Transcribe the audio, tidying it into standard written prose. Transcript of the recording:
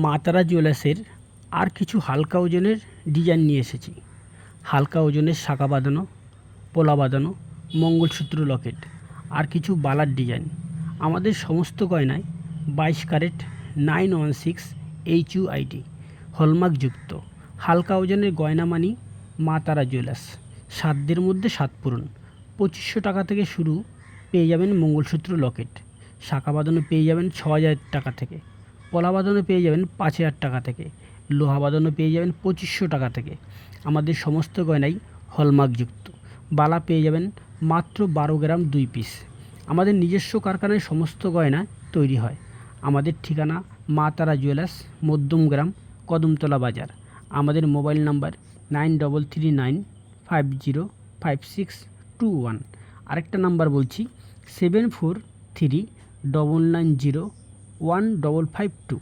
মা তারা জুয়েলার্সের আর কিছু হালকা ওজনের ডিজাইন নিয়ে এসেছি। হালকা ওজনের শাঁখা বাঁধানো, পোলা বাঁধানো, মঙ্গলসূত্র লকেট আর কিছু বালার ডিজাইন। আমাদের সমস্ত গয়নায় 22 ক্যারেট 916 HUID হলমার্কযুক্ত হালকা ওজনের গয়না মানি মা তারা জুয়েলার্স। সাধ্যের মধ্যে সাত পূরণ। 2500 টাকা থেকে শুরু পেয়ে যাবেন মঙ্গলসূত্র লকেট। শাঁখা বাঁধানো পেয়ে যাবেন 6000 টাকা থেকে। পলা বাঁধানো পেয়ে যাবেন 5000 টাকা থেকে। লোহা বাঁধানো পেয়ে যাবেন 2500 টাকা থেকে। আমাদের সমস্ত গয়নাই হলমার্কযুক্ত। বালা পেয়ে যাবেন মাত্র 12 গ্রাম 2 পিস। আমাদের নিজস্ব কারখানায় সমস্ত গয়না তৈরি হয়। আমাদের ঠিকানা মা তারা জুয়েলার্স, মধ্যমগ্রাম, কদমতলা বাজার। আমাদের মোবাইল নাম্বার 9339505621। আরেকটা নাম্বার বলছি 7439901552।